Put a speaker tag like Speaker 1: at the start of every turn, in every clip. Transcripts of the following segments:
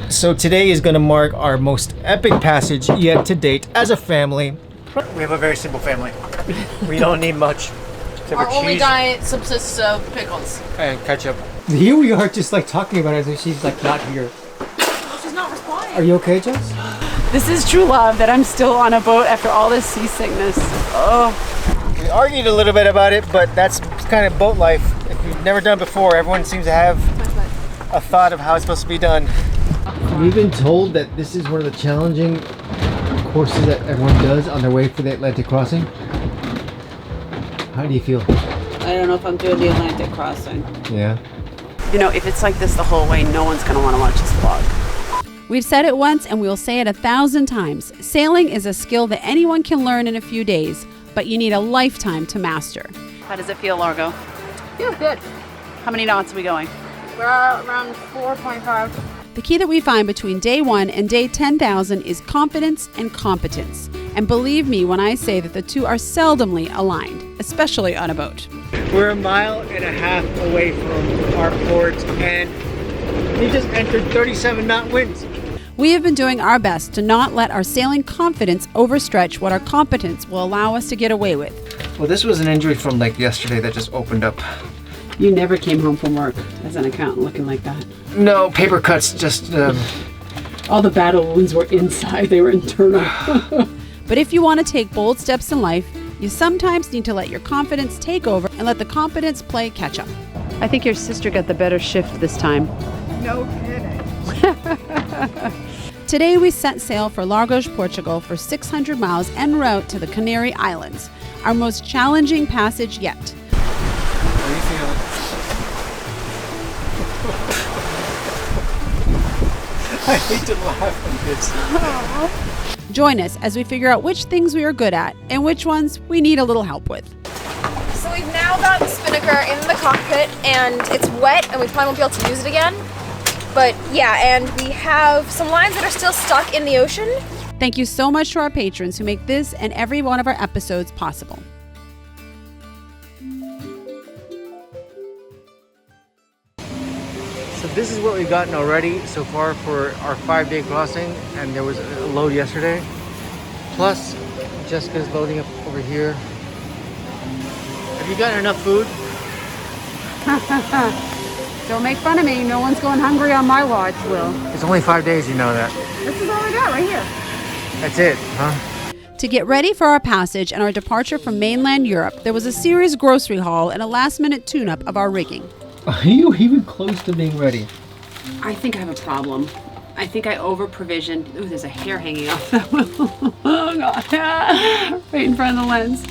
Speaker 1: So today is going to mark our most epic passage yet to date as a family. We have a very simple family. We don't need much.
Speaker 2: Our only diet subsists of pickles.
Speaker 1: And ketchup. Here we are just like talking about it as if she's like not here.
Speaker 2: Well, she's not responding.
Speaker 1: Are you okay, Jess?
Speaker 3: This is true love, that I'm still on a boat after all this seasickness. Oh.
Speaker 1: We argued a little bit about it, but that's kind of boat life. If you've never done it before, everyone seems to have a thought of how it's supposed to be done. We've been told that this is one of the challenging courses that everyone does on their way for the Atlantic crossing. How do you feel?
Speaker 3: I don't know if I'm doing the Atlantic crossing.
Speaker 1: Yeah.
Speaker 3: You know, if it's like this the whole way, no one's gonna wanna watch this vlog.
Speaker 4: We've said it once and we'll say it 1,000 times. Sailing is a skill that anyone can learn in a few days, but you need a lifetime to master.
Speaker 3: How does it feel, Largo?
Speaker 2: Feels good.
Speaker 3: How many knots are we going?
Speaker 2: We're around 4.5.
Speaker 4: The key that we find between day 1 and day 10,000 is confidence and competence. And believe me when I say that the two are seldomly aligned, especially on a boat.
Speaker 1: We're 1.5 miles away from our port and we just entered 37 knot winds.
Speaker 4: We have been doing our best to not let our sailing confidence overstretch what our competence will allow us to get away with.
Speaker 1: Well, this was an injury from like yesterday that just opened up.
Speaker 3: You never came home from work as an accountant looking like that.
Speaker 1: No, paper cuts, just...
Speaker 3: All the battle wounds were inside, they were internal.
Speaker 4: But if you want to take bold steps in life, you sometimes need to let your confidence take over and let the competence play catch up.
Speaker 3: I think your sister got the better shift this time.
Speaker 2: No kidding.
Speaker 4: Today we set sail for Largos, Portugal for 600 miles en route to the Canary Islands, our most challenging passage yet.
Speaker 1: How are you feeling? I hate to laugh at this.
Speaker 4: Join us as we figure out which things we are good at and which ones we need a little help with.
Speaker 2: So we've now got the spinnaker in the cockpit and it's wet and we probably won't be able to use it again. But yeah, and we have some lines that are still stuck in the ocean.
Speaker 4: Thank you so much to our patrons who make this and every one of our episodes possible.
Speaker 1: So this is what we've gotten already so far for our 5-day crossing, and there was a load yesterday. Plus, Jessica's loading up over here. Have you gotten enough food?
Speaker 3: Don't make fun of me. No one's going hungry on my watch, Will.
Speaker 1: It's only 5 days, you know that.
Speaker 3: This is all I got right here.
Speaker 1: That's it, huh?
Speaker 4: To get ready for our passage and our departure from mainland Europe, there was a serious grocery haul and a last-minute tune-up of our rigging.
Speaker 1: Are you even close to being ready?
Speaker 3: I think I have a problem. I think I over-provisioned. Ooh, there's a hair hanging off that one. Oh, God. Right in front of the lens.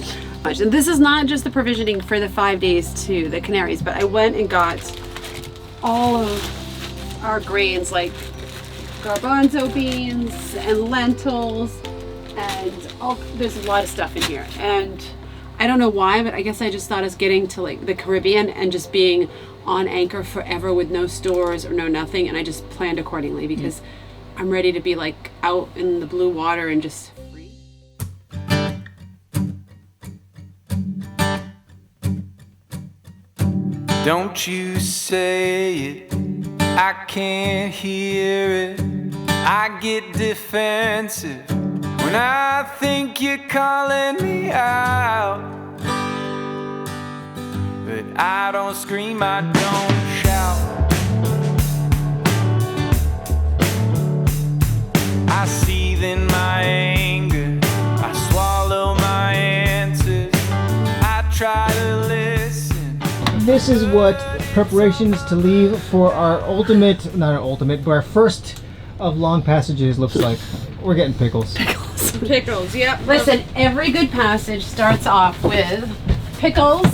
Speaker 3: And this is not just the provisioning for the 5 days to the Canaries, but I went and got all of our grains like garbanzo beans and lentils and there's a lot of stuff in here. And I don't know why, but I guess I just thought us getting to like the Caribbean and just being on anchor forever with no stores or no nothing, and I just planned accordingly because I'm ready to be like out in the blue water and just free.
Speaker 5: Don't you say it, I can't hear it. I get defensive when I think you're calling me out. But I don't scream, I don't shout. I seethe in my anger, I swallow my answers, I try to listen.
Speaker 1: This is what preparations to leave for our ultimate, not our ultimate, but our first of long passages looks like. We're getting pickles.
Speaker 3: Pickles, yep. Listen, every good passage starts off with pickles,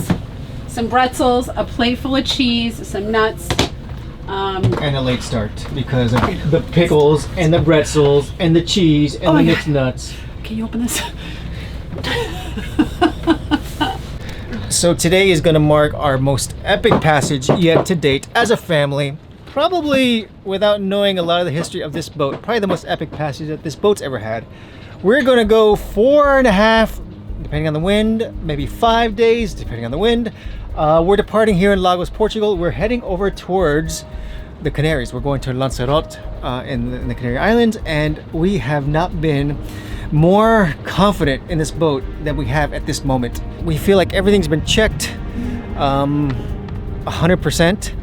Speaker 3: some pretzels, a plate full of cheese, some nuts.
Speaker 1: And a late start because of the pickles and the pretzels and the cheese and the mixed nuts.
Speaker 3: Can you open this?
Speaker 1: So today is going to mark our most epic passage yet to date as a family. Probably, without knowing a lot of the history of this boat, probably the most epic passage that this boat's ever had. We're going to go 4.5, depending on the wind, maybe 5 days, depending on the wind. We're departing here in Lagos, Portugal. We're heading over towards the Canaries. We're going to Lanzarote in the Canary Islands, and we have not been more confident in this boat than we have at this moment. We feel like everything's been checked 100%.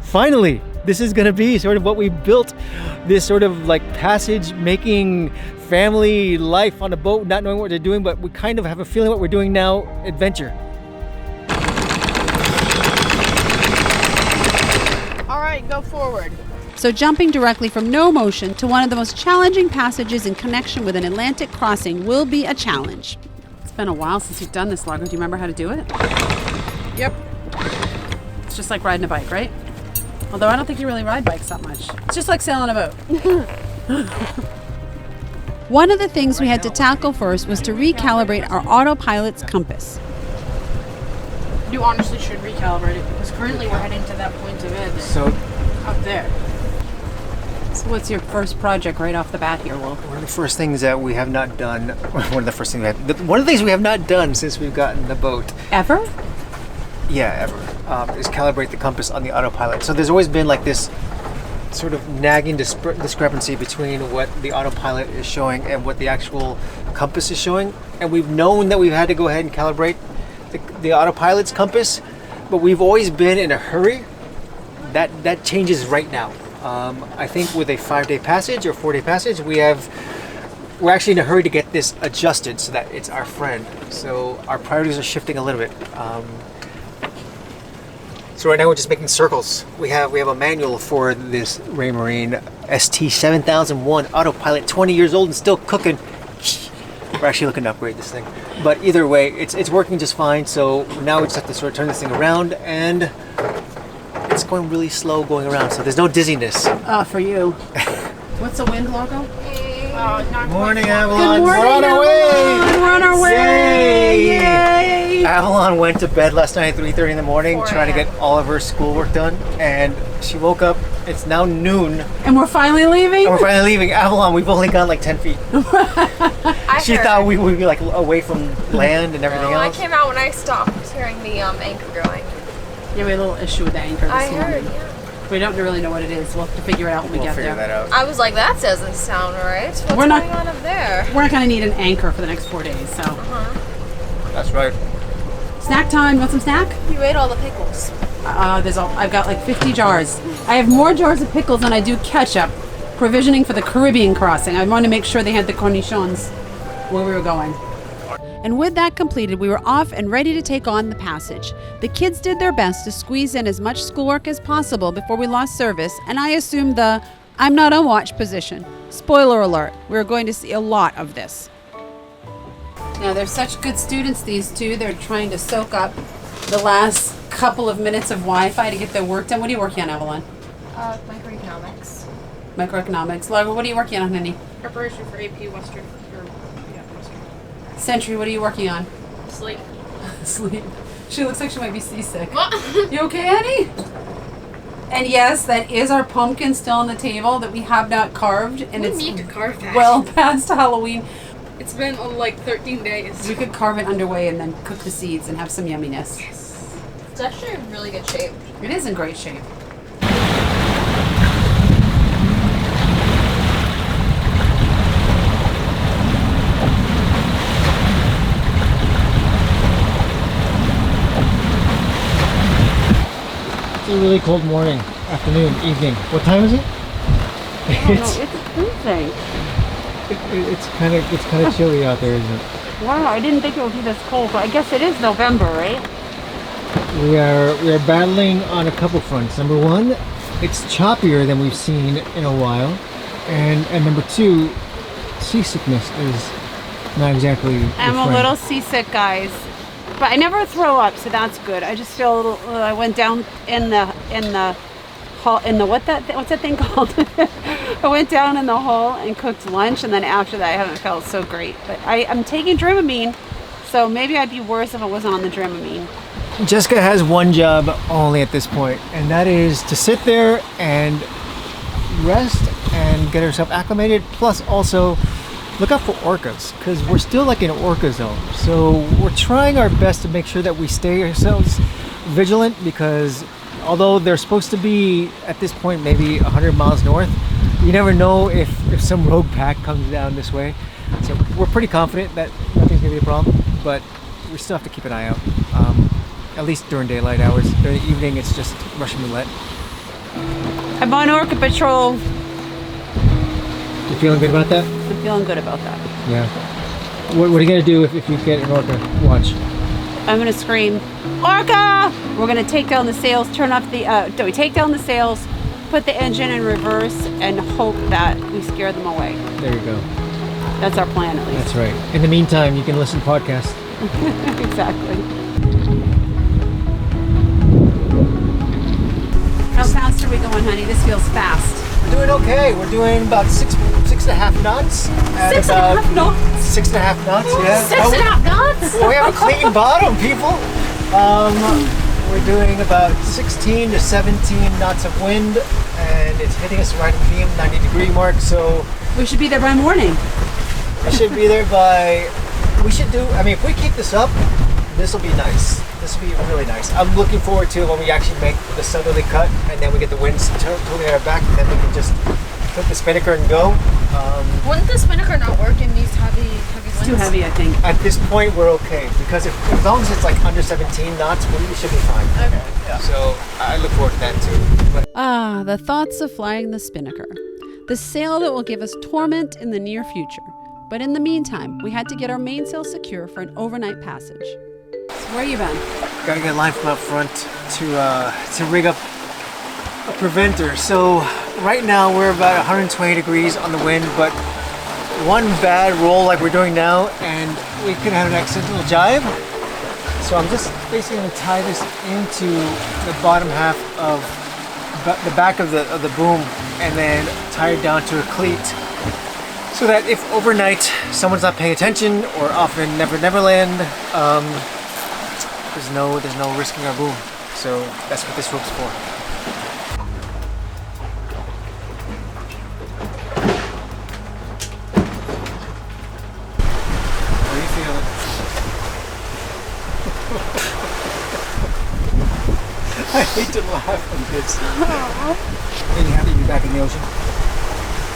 Speaker 1: Finally, this is gonna be sort of what we built, this sort of like passage making family life on a boat, not knowing what they're doing, but we kind of have a feeling what we're doing now, adventure.
Speaker 6: All right, go forward.
Speaker 4: So jumping directly from no motion to one of the most challenging passages in connection with an Atlantic crossing will be a challenge. It's been a while since you've done this, Lago. Do you remember how to do it?
Speaker 6: Yep.
Speaker 4: It's just like riding a bike, right? Although I don't think you really ride bikes that much. It's just like sailing a boat. One of the things we had to tackle first was to recalibrate our Autopilot's compass.
Speaker 6: You honestly should recalibrate it because currently we're heading to that point of it
Speaker 1: So
Speaker 6: up there.
Speaker 4: So what's your first project right off the bat here, Will?
Speaker 1: one of the first things that we have not done, one of the things we have not done since we've gotten the boat,
Speaker 4: Ever?
Speaker 1: ever, is calibrate the compass on the Autopilot. So there's always been like this sort of nagging discrepancy between what the Autopilot is showing and what the actual compass is showing. And we've known that we've had to go ahead and calibrate the Autopilot's compass, but we've always been in a hurry. That changes right now. I think with a 5-day passage or 4-day passage, we're actually in a hurry to get this adjusted so that it's our friend. So our priorities are shifting a little bit. So right now we're just making circles. We have a manual for this Raymarine ST7001 Autopilot, 20 years old and still cooking. We're actually looking to upgrade this thing. But either way, it's working just fine. So now we just have to sort of turn this thing around, and it's going really slow going around. So there's no dizziness.
Speaker 4: For you. What's the wind, Logo?
Speaker 6: Not
Speaker 1: Morning,
Speaker 6: quite.
Speaker 1: Avalon.
Speaker 4: Good morning,
Speaker 1: We're on our way.
Speaker 4: Avalon. We're on our way.
Speaker 1: Yay!
Speaker 4: Yay!
Speaker 1: Avalon went to bed last night at 3:30 in the morning
Speaker 2: 4
Speaker 1: trying to
Speaker 2: a.m.
Speaker 1: get all of her schoolwork done, and she woke up. It's now noon,
Speaker 4: And we're finally leaving?
Speaker 1: and we're finally leaving. Avalon, we've only gone like 10 feet. She thought we would be like away from land and everything
Speaker 2: I
Speaker 1: else.
Speaker 2: came out when I stopped hearing the anchor going.
Speaker 4: Yeah, we had a little issue with the anchor this
Speaker 2: I
Speaker 4: morning.
Speaker 2: heard, yeah.
Speaker 4: We don't really know what it is. We'll have to figure it out when we
Speaker 1: We'll
Speaker 4: get
Speaker 1: figure
Speaker 4: there.
Speaker 1: that out.
Speaker 2: I was like, that doesn't sound right. What's
Speaker 4: We're not-
Speaker 2: going on up there?
Speaker 4: We're not going to need an anchor for the next 4 days, so.
Speaker 1: That's right.
Speaker 4: Snack time. Want some snack?
Speaker 2: You ate all the pickles.
Speaker 4: I've got like 50 jars. I have more jars of pickles than I do ketchup. Provisioning for the Caribbean crossing. I wanted to make sure they had the cornichons where we were going. And with that completed, we were off and ready to take on the passage. The kids did their best to squeeze in as much schoolwork as possible before we lost service, and I assumed the I'm not on watch position. Spoiler alert, we're going to see a lot of this. Now, they're such good students, these two. They're trying to soak up the last couple of minutes of Wi-Fi to get their work done. What are you working on, Avalon?
Speaker 2: Microeconomics.
Speaker 4: Microeconomics. Lago, what are you working on, honey?
Speaker 6: Preparation for AP Western. Western.
Speaker 4: Century, what are you working on?
Speaker 6: Sleep.
Speaker 4: Sleep. She looks like she might be seasick. You okay, honey? And yes, that is our pumpkin still on the table that we have not carved, and
Speaker 6: We
Speaker 4: it's
Speaker 6: need to carve that.
Speaker 4: well past Halloween.
Speaker 6: It's been like 13 days.
Speaker 4: We could carve it underway and then cook the seeds and have some yumminess.
Speaker 2: It's actually in really good shape.
Speaker 4: It is in great shape.
Speaker 1: It's a really cold morning, afternoon, evening. What time is it? It's
Speaker 6: Tuesday.
Speaker 1: it's kind of chilly out there, isn't it?
Speaker 6: Wow, I didn't think it would be this cold, but I guess it is November, right?
Speaker 1: We are battling on a couple fronts. Number one, it's choppier than we've seen in a while, and number two, seasickness is not exactly. your
Speaker 4: I'm a
Speaker 1: friend.
Speaker 4: little seasick, guys, but I never throw up, so that's good. I just feel a little. I went down in the hall what's that thing called? I went down in the hall and cooked lunch, and then after that, I haven't felt so great. But I'm taking Dramamine, so maybe I'd be worse if I wasn't on the Dramamine.
Speaker 1: Jessica has one job only at this point, and that is to sit there and rest and get herself acclimated, plus also look out for orcas, because we're still like in orca zone. So we're trying our best to make sure that we stay ourselves vigilant, because although they're supposed to be at this point maybe 100 miles north, you never know if some rogue pack comes down this way. So we're pretty confident that nothing's gonna be a problem, but we still have to keep an eye out. At least during daylight hours. During the evening, it's just Russian roulette.
Speaker 4: I'm on Orca Patrol.
Speaker 1: You feeling good about that?
Speaker 4: I'm feeling good about that.
Speaker 1: Yeah. What are you gonna do if you get an orca watch?
Speaker 4: I'm gonna scream, Orca! We're gonna take down the sails, turn off the, we take down the sails, put the engine in reverse, and hope that we scare them away.
Speaker 1: There you go.
Speaker 4: That's our plan, at least.
Speaker 1: That's right. In the meantime, you can listen to podcasts.
Speaker 4: Exactly. How fast are we going, honey? This feels fast.
Speaker 1: We're doing okay. We're doing about 6.5 knots. At
Speaker 4: 6.5 knots?
Speaker 1: 6.5 knots, yeah.
Speaker 4: 6.5 knots?
Speaker 1: Well, we have a clean bottom, people. We're doing about 16 to 17 knots of wind, and it's hitting us right at the beam, 90-degree mark. So
Speaker 4: We should be there by morning.
Speaker 1: we should be there by. We should do. I mean, if we keep this up, this will be nice. This will be really nice. I'm looking forward to when we actually make the southerly cut, and then we get the winds totally at our back, and then we can just flip the spinnaker and go.
Speaker 2: Wouldn't the spinnaker not work in these heavy winds?
Speaker 4: It's too heavy, I think.
Speaker 1: At this point, we're okay because as long as it's like under 17 knots, we should be fine.
Speaker 2: Okay.
Speaker 1: Yeah. So I look forward to that too. But
Speaker 4: Ah, the thoughts of flying the spinnaker. The sail that will give us torment in the near future. But in the meantime, we had to get our mainsail secure for an overnight passage. So where you been?
Speaker 1: gotta get line from up front to rig up a preventer. So right now we're about 120 degrees on the wind, but one bad roll like we're doing now, and we could have an accidental jibe. So I'm just basically gonna tie this into the bottom half of the back of the boom, and then tie it down to a cleat, so that if overnight someone's not paying attention or off in Neverland, there's no risking our boom. So that's what this rope's for. How are you feeling? I hate to laugh at this. Are you happy to be back in the ocean?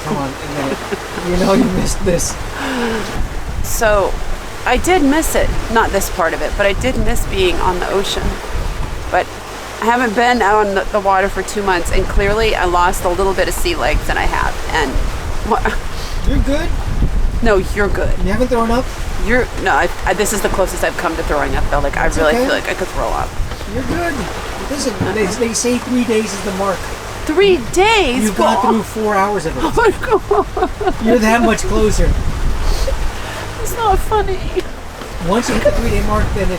Speaker 1: Come on, admit it. You know you missed this.
Speaker 4: So, I did miss it. Not this part of it, but I did miss being on the ocean. But I haven't been out on the water for 2 months, and clearly I lost a little bit of sea legs than I have. And
Speaker 1: You're good?
Speaker 4: no, you're good.
Speaker 1: You haven't thrown up?
Speaker 4: This is the closest I've come to throwing up though. Like
Speaker 1: That's
Speaker 4: I really
Speaker 1: okay.
Speaker 4: feel like I could throw up.
Speaker 1: You're good. Listen, they say 3 days is the mark.
Speaker 4: 3 days.
Speaker 1: You've gone through 4 hours of it.
Speaker 4: Oh my God.
Speaker 1: You're that much closer.
Speaker 4: It's not funny.
Speaker 1: Once you hit the 3-day mark, then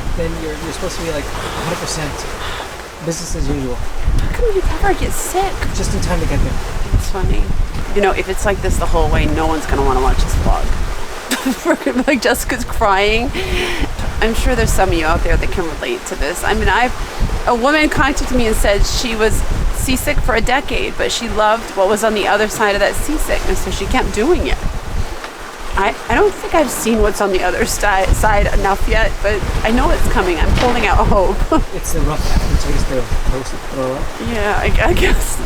Speaker 1: you're supposed to be like 100% business as usual.
Speaker 4: How come you never get sick?
Speaker 1: Just in time to get there.
Speaker 4: It's funny. You know, if it's like this the whole way, no one's gonna want to watch this vlog. Like Jessica's crying. I'm sure there's some of you out there that can relate to this. I mean, a woman contacted me and said she was seasick for a decade, but she loved what was on the other side of that seasickness, so she kept doing it. I don't think I've seen what's on the other side enough yet, but I know it's coming. I'm holding out hope.
Speaker 1: It's the rough aftertaste of post throw up.
Speaker 4: Yeah, I guess.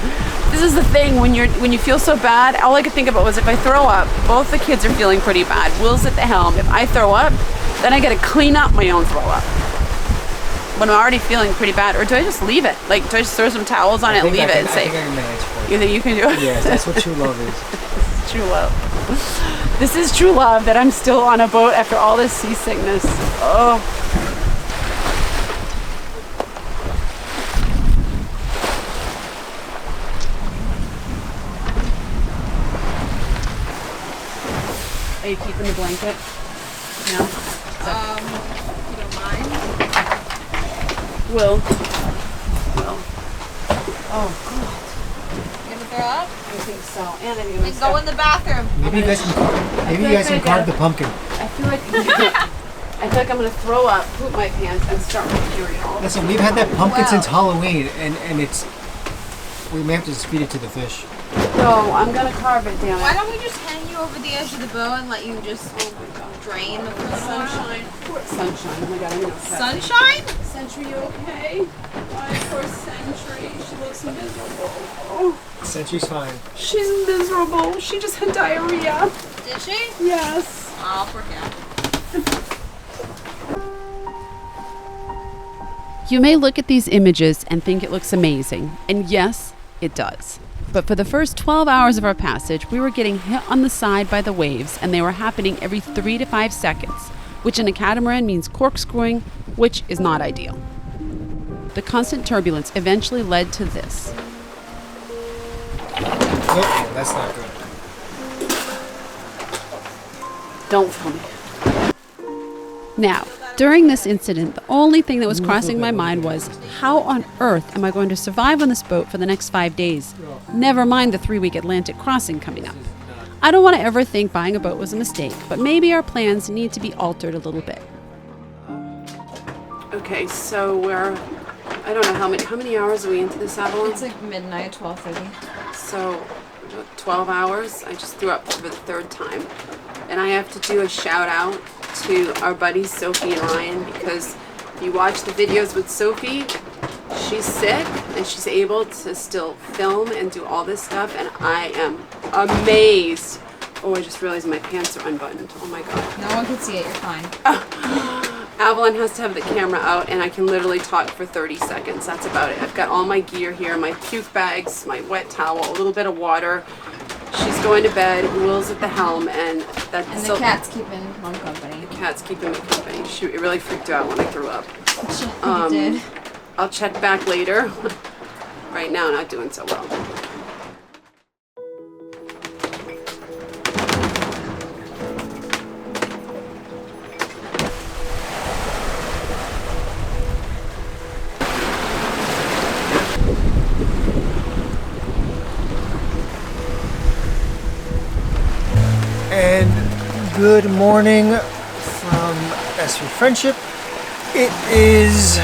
Speaker 4: This is the thing, when you feel so bad, all I could think about was if I throw up, both the kids are feeling pretty bad. Will's at the helm. If I throw up, then I gotta clean up my own throw up. When I'm already feeling pretty bad, or do I just leave it? Like, do I just throw some towels on it and leave it and say,
Speaker 1: I think I can manage for
Speaker 4: you
Speaker 1: it.
Speaker 4: think you can do it?
Speaker 1: Yes, that's what true love is.
Speaker 4: True love. This is true love, that I'm still on a boat after all this seasickness. Oh. Are you keeping the blanket? No?
Speaker 2: You don't mind?
Speaker 4: Will.
Speaker 2: You gonna throw up?
Speaker 4: I think so. And I think I'm
Speaker 2: Then go in the bathroom.
Speaker 1: Maybe you guys can carve the pumpkin.
Speaker 4: I feel like I'm gonna throw up, poop my pants, and start my period all over.
Speaker 1: Listen, we've had that pumpkin
Speaker 2: Wow.
Speaker 1: since Halloween, and we may have to just feed it to the fish.
Speaker 4: No, I'm gonna carve it down.
Speaker 2: Why don't we just hang you over the edge of the boat and let you just drain the sunshine?
Speaker 4: Sunshine. Poor sunshine. Oh my God, I'm gonna upset.
Speaker 2: Sunshine?
Speaker 4: Century, you okay? Why, poor Century. She looks miserable. Oh,
Speaker 1: Century's fine.
Speaker 4: she's miserable. She just had diarrhea.
Speaker 2: Did she?
Speaker 4: Yes.
Speaker 2: Oh, poor cat.
Speaker 4: You may look at these images and think it looks amazing, and yes, it does. But for the first 12 hours of our passage, we were getting hit on the side by the waves, and they were happening every 3 to 5 seconds, which in a catamaran means corkscrewing, which is not ideal. The constant turbulence eventually led to this.
Speaker 1: Oh, that's not good.
Speaker 4: Don't film me. Now, during this incident, the only thing that was crossing my mind was, how on earth am I going to survive on this boat for the next 5 days? Never mind the 3-week Atlantic crossing coming up. I don't want to ever think buying a boat was a mistake, but maybe our plans need to be altered a little bit. Okay, so I don't know how many hours are we into this, Avalon?
Speaker 2: It's like midnight, 12:30.
Speaker 4: So, 12 hours. I just threw up for the 3rd time. And I have to do a shout out to our buddies Sophie and Ryan, because if you watch the videos with Sophie, she's sick and she's able to still film and do all this stuff, and I am amazed. Oh, I just realized my pants are unbuttoned. Oh my god.
Speaker 2: No one can see it, you're fine.
Speaker 4: Avalon has to have the camera out, and I can literally talk for 30 seconds. That's about it. I've got all my gear here, my puke bags, my wet towel, a little bit of water. She's going to bed, Will's at the helm, and that's...
Speaker 2: And the cat's keeping Mom company.
Speaker 4: The cat's keeping me company. Shoot, it really freaked her out when I threw up.
Speaker 2: It did.
Speaker 4: I'll check back later. Right now, not doing so well.
Speaker 1: And good morning from SV Friendship. It is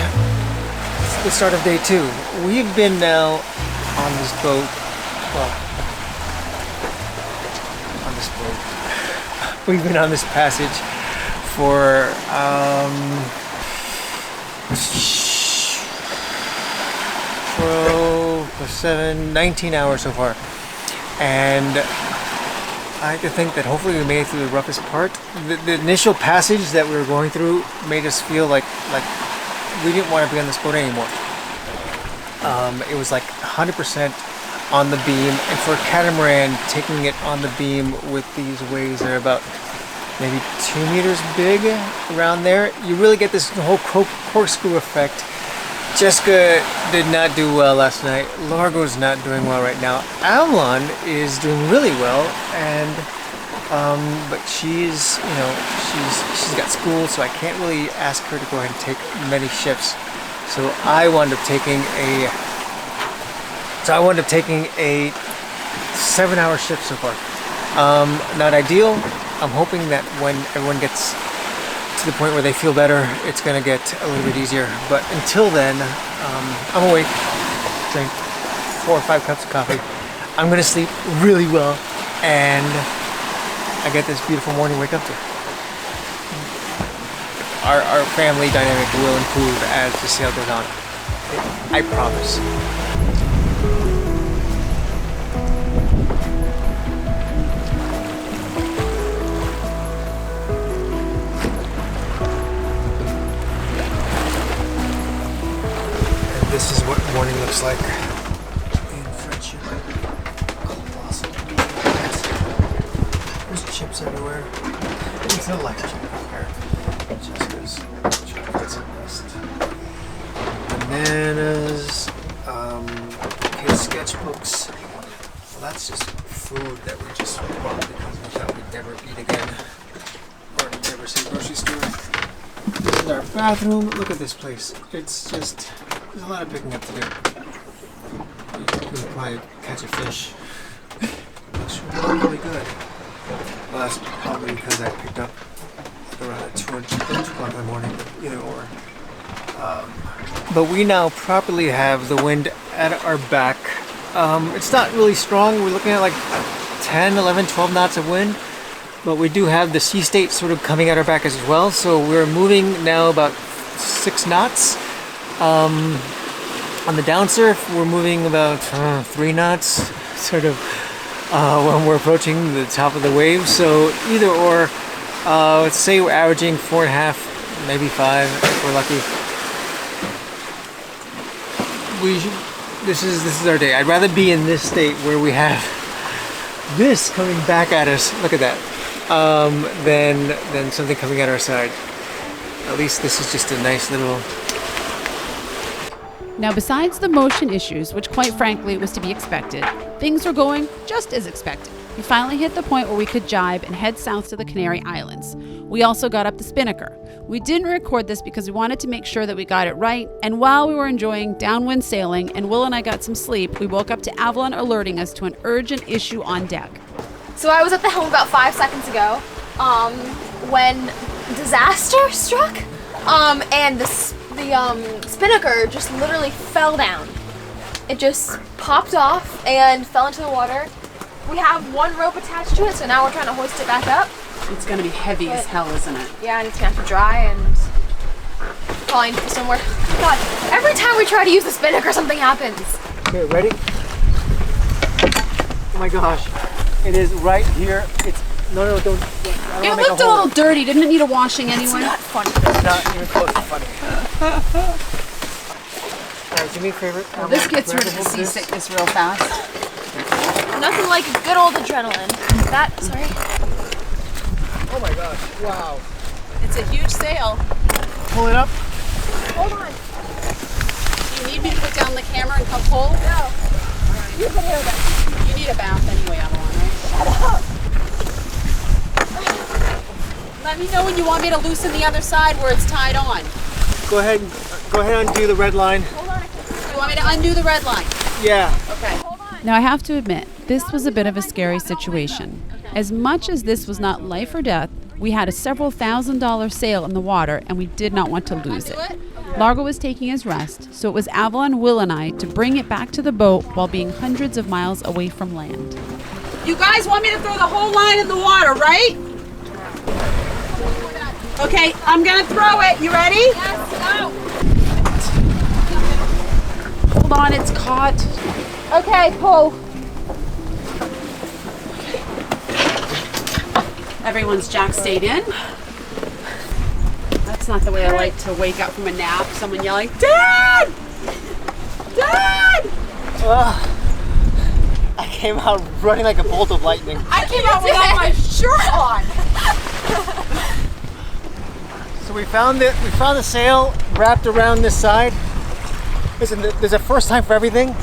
Speaker 1: the start of day 2. We've been now on this boat, we've been on this passage for 19 hours so far. And I like to think that hopefully we made it through the roughest part. The initial passage that we were going through made us feel like we didn't want to be on this boat anymore. It was like 100% on the beam, and for a catamaran, taking it on the beam with these waves that are about maybe 2 meters big around there, you really get this whole corkscrew effect. Jessica did not do well last night. Largo's not doing well right now. Avalon is doing really well, and but she's got school, so I can't really ask her to go ahead and take many shifts. So I wound up taking a 7-hour shift so far. Not ideal. I'm hoping that when everyone gets to the point where they feel better, it's gonna get a little bit easier. But until then, I'm awake, drink 4 or 5 cups of coffee. I'm gonna sleep really well, and I get this beautiful morning to wake up to. Our family dynamic will improve as the sail goes on. I promise. This is what morning looks like in Friendship. Colossal. There's chips everywhere. It's no light chip here. Jessica's chocolates and mist. Bananas. Kids' sketchbooks. Well, that's just food that we just bought because we thought we'd never eat again. Or never see grocery store. This is our bathroom. Look at this place. It's just... there's a lot of picking up to do. You can probably catch a fish. It's really good. Well, that's probably because I picked up around at 2 o'clock in the morning, but either or. But we now properly have the wind at our back. It's not really strong. We're looking at like 10, 11, 12 knots of wind. But we do have the sea state sort of coming at our back as well. So we're moving now about 6 knots. On the downsurf, we're moving about 3 knots, sort of, when we're approaching the top of the waves. So either or, let's say we're averaging 4.5, maybe 5 if we're lucky. This is our day. I'd rather be in this state where we have this coming back at us. Look at that. Than something coming at our side. At least this is just a nice little.
Speaker 4: Now, besides the motion issues, which quite frankly was to be expected, things were going just as expected. We finally hit the point where we could jibe and head south to the Canary Islands. We also got up the spinnaker. We didn't record this because we wanted to make sure that we got it right, and while we were enjoying downwind sailing and Will and I got some sleep, we woke up to Avalon alerting us to an urgent issue on deck.
Speaker 2: So I was at the helm about 5 seconds ago when disaster struck, and the spinnaker just literally fell down. It just popped off and fell into the water. We have one rope attached to it, so now we're trying to hoist it back up.
Speaker 4: It's going to be heavy as hell, isn't it?
Speaker 2: Yeah, and it's going to have to dry and find somewhere. God, every time we try to use the spinnaker, something happens.
Speaker 1: Okay, ready? Oh my gosh. It is right here. It's no, don't. I
Speaker 4: It
Speaker 1: don't make
Speaker 4: looked a little dirty. Didn't it need a washing anyway?
Speaker 2: It's not funny.
Speaker 1: It's not even close to funny. Alright, do me a favor.
Speaker 4: Well, this gets rid of the seasickness real fast.
Speaker 2: Nothing like good old adrenaline. Sorry.
Speaker 1: Oh my gosh! Wow.
Speaker 4: It's a huge sail.
Speaker 1: Pull it up.
Speaker 2: Hold on.
Speaker 4: Do you need me to put down the camera and come pull?
Speaker 2: No. You can hear that.
Speaker 4: You need a bath anyway, Avalon, right?
Speaker 2: Shut up.
Speaker 4: Let me know when you want me to loosen the other side where it's tied on.
Speaker 1: Go ahead and undo the red line.
Speaker 2: Hold on.
Speaker 4: You want me to undo the red line?
Speaker 1: Yeah.
Speaker 4: Okay.
Speaker 2: Hold on.
Speaker 4: Now I have to admit, this was a bit of a scary situation. As much as this was not life or death, we had a several $1,000 sail in the water and we did not want to lose it. Largo was taking his rest, so it was Avalon, Will, and I to bring it back to the boat while being hundreds of miles away from land.
Speaker 6: You guys want me to throw the whole line in the water, right? Okay, I'm gonna throw it. You ready?
Speaker 2: Yes, go.
Speaker 4: Hold on, it's caught.
Speaker 2: Okay, pull.
Speaker 4: Everyone's jack stayed in. That's not the way I like to wake up from a nap. Someone yelling, "Dad! Dad!"
Speaker 1: I came out running like a bolt of lightning.
Speaker 6: I came out without my shirt on.
Speaker 1: So we found the sail wrapped around this side. Listen, there's a first time for everything.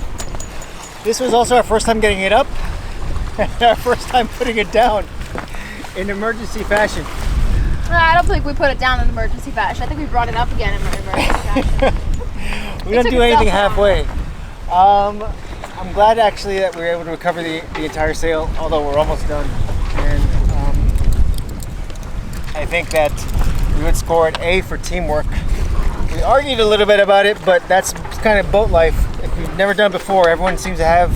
Speaker 1: This was also our first time getting it up, and our first time putting it down in emergency fashion.
Speaker 2: I don't think we put it down in emergency fashion. I think we brought it up again in emergency fashion.
Speaker 1: We don't do anything halfway. I'm glad actually that we were able to recover the entire sail, although we're almost done. And I think that we would score an A for teamwork. We argued a little bit about it, but that's kind of boat life. If you've never done it before, everyone seems to have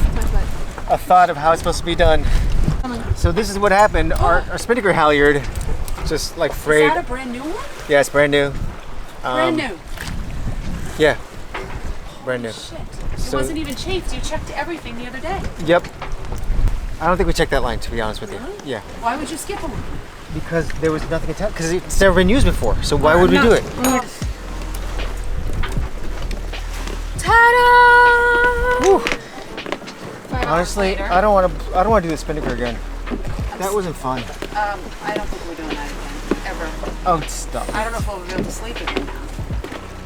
Speaker 1: a thought of how it's supposed to be done. So this is what happened. Our spinnaker halyard just like frayed.
Speaker 4: Is that a brand new one?
Speaker 1: Yeah, it's brand new.
Speaker 4: Brand new.
Speaker 1: Yeah, brand new.
Speaker 4: Shit.
Speaker 1: So-
Speaker 4: It wasn't even chafed. You checked everything the other day.
Speaker 1: Yep. I don't think we checked that line, to be honest with you.
Speaker 4: Really?
Speaker 1: Yeah.
Speaker 4: Why would you skip one?
Speaker 1: Because there was nothing to tell. Because it's never been used before. So why would we do it?
Speaker 2: Ta-da!
Speaker 1: Whew. Honestly, I don't want to do the spinnaker again. That wasn't fun.
Speaker 4: I don't think we're doing that again, ever.
Speaker 1: Oh, stop.
Speaker 4: I don't know if we'll be able to sleep again now.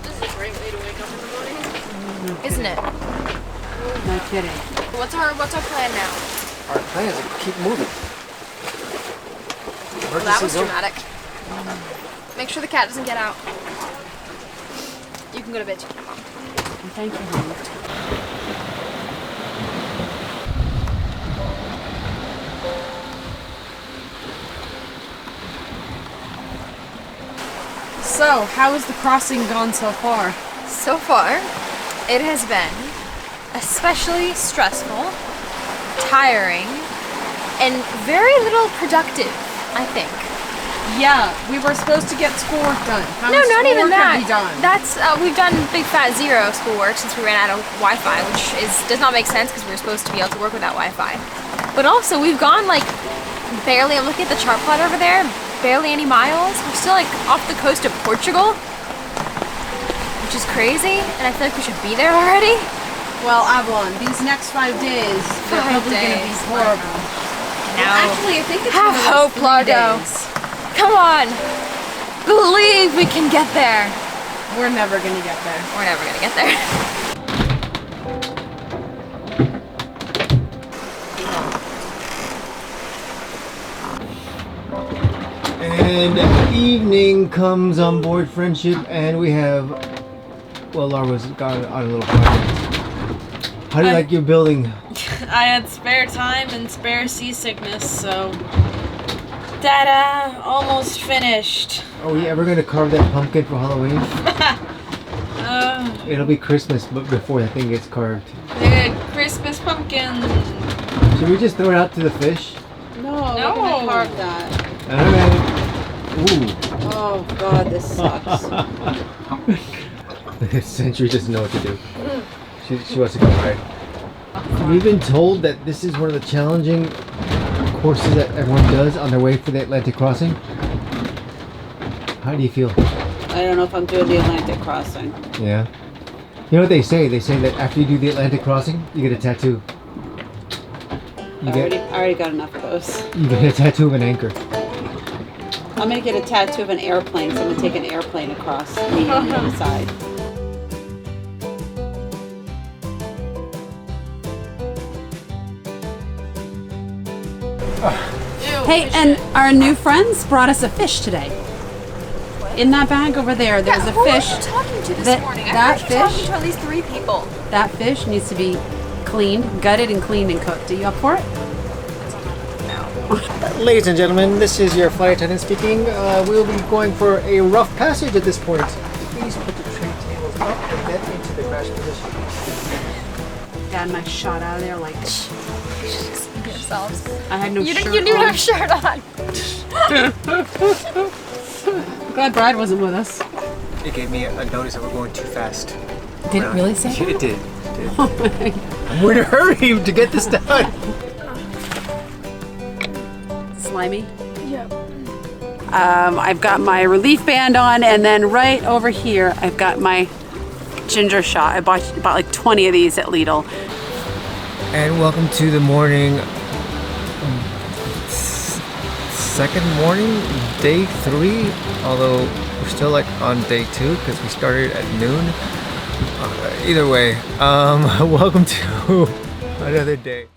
Speaker 6: This is a great way to wake up in the morning.
Speaker 2: Isn't it?
Speaker 4: No kidding.
Speaker 2: What's our plan now?
Speaker 1: Our plan is to keep moving.
Speaker 2: Well, that was
Speaker 1: Emergency zone.
Speaker 2: dramatic. Make sure the cat doesn't get out. You can go to bed too, Mom.
Speaker 4: Thank you, honey. So, how has the crossing gone so far?
Speaker 2: So far, it has been especially stressful, tiring, and very little productive, I think.
Speaker 4: Yeah, we were supposed to get schoolwork done. How
Speaker 2: No,
Speaker 4: much
Speaker 2: not even
Speaker 4: schoolwork
Speaker 2: that.
Speaker 4: have we done?
Speaker 2: That's we've done big fat zero schoolwork since we ran out of Wi-Fi, which does not make sense because we were supposed to be able to work without Wi-Fi. But also we've gone like barely. I'm looking at the chart plot over there. Barely any miles. We're still like off the coast of Portugal, which is crazy. And I feel like we should be there already.
Speaker 4: Well, Avalon, these next 5 days, they're
Speaker 2: 5
Speaker 4: probably going to be
Speaker 2: days.
Speaker 4: horrible.
Speaker 2: No.
Speaker 4: Actually, I think it's
Speaker 2: Have
Speaker 4: gonna
Speaker 2: hope,
Speaker 4: be 3
Speaker 2: Largo.
Speaker 4: days.
Speaker 2: Come on. Believe we can get there.
Speaker 4: We're never going to get there.
Speaker 2: We're never gonna get there.
Speaker 1: And evening comes on board Friendship, and we have, well, Laura's got on a little project. How do you like your building?
Speaker 6: I had spare time and spare seasickness, so ta-da! Almost finished.
Speaker 1: Are we ever going to carve that pumpkin for Halloween? It'll be Christmas, but before that thing gets carved.
Speaker 6: The Christmas pumpkin.
Speaker 1: Should we just throw it out to the fish?
Speaker 4: No, we're going to carve that.
Speaker 1: Alright. Ooh.
Speaker 4: Oh, God, this sucks.
Speaker 1: Century doesn't know what to do. She wants to go right. We've been told that this is one of the challenging courses that everyone does on their way for the Atlantic crossing. How do you feel?
Speaker 4: I don't know if I'm doing the Atlantic crossing.
Speaker 1: Yeah. You know what they say? They say that after you do the Atlantic crossing, you get a tattoo.
Speaker 4: I already got enough of those.
Speaker 1: You get a tattoo of an anchor.
Speaker 4: I'm going to get a tattoo of an airplane, so I'm going to take an airplane across me on the other side. Hey, and our new friends brought us a fish today. In that bag over there, there's a
Speaker 2: Who
Speaker 4: fish.
Speaker 2: were you talking to this
Speaker 4: That-
Speaker 2: morning?
Speaker 4: that
Speaker 2: I heard you talking
Speaker 4: fish-
Speaker 2: to at least 3 people.
Speaker 4: That fish needs to be cleaned, gutted and cleaned and cooked. Are you up for it?
Speaker 1: Ladies and gentlemen, this is your flight attendant speaking. We'll be going for a rough passage at this point. Please put the tray tables up and then into the crash position.
Speaker 4: Got my shot out of there like
Speaker 2: Yourselves.
Speaker 4: I had no
Speaker 2: You
Speaker 4: shirt
Speaker 2: didn't
Speaker 4: on.
Speaker 2: have a shirt on.
Speaker 4: Glad Brad wasn't with us.
Speaker 1: It gave me a notice that we're going too fast.
Speaker 4: Did it really say that?
Speaker 1: It did. We're in a hurry to get this done.
Speaker 4: Slimy?
Speaker 2: Yep.
Speaker 4: I've got my relief band on, and then right over here, I've got my ginger shot. I bought like 20 of these at Lidl.
Speaker 1: And welcome to the morning, second morning, day 3. Although we're still like on day 2 because we started at noon. Either way, welcome to another day.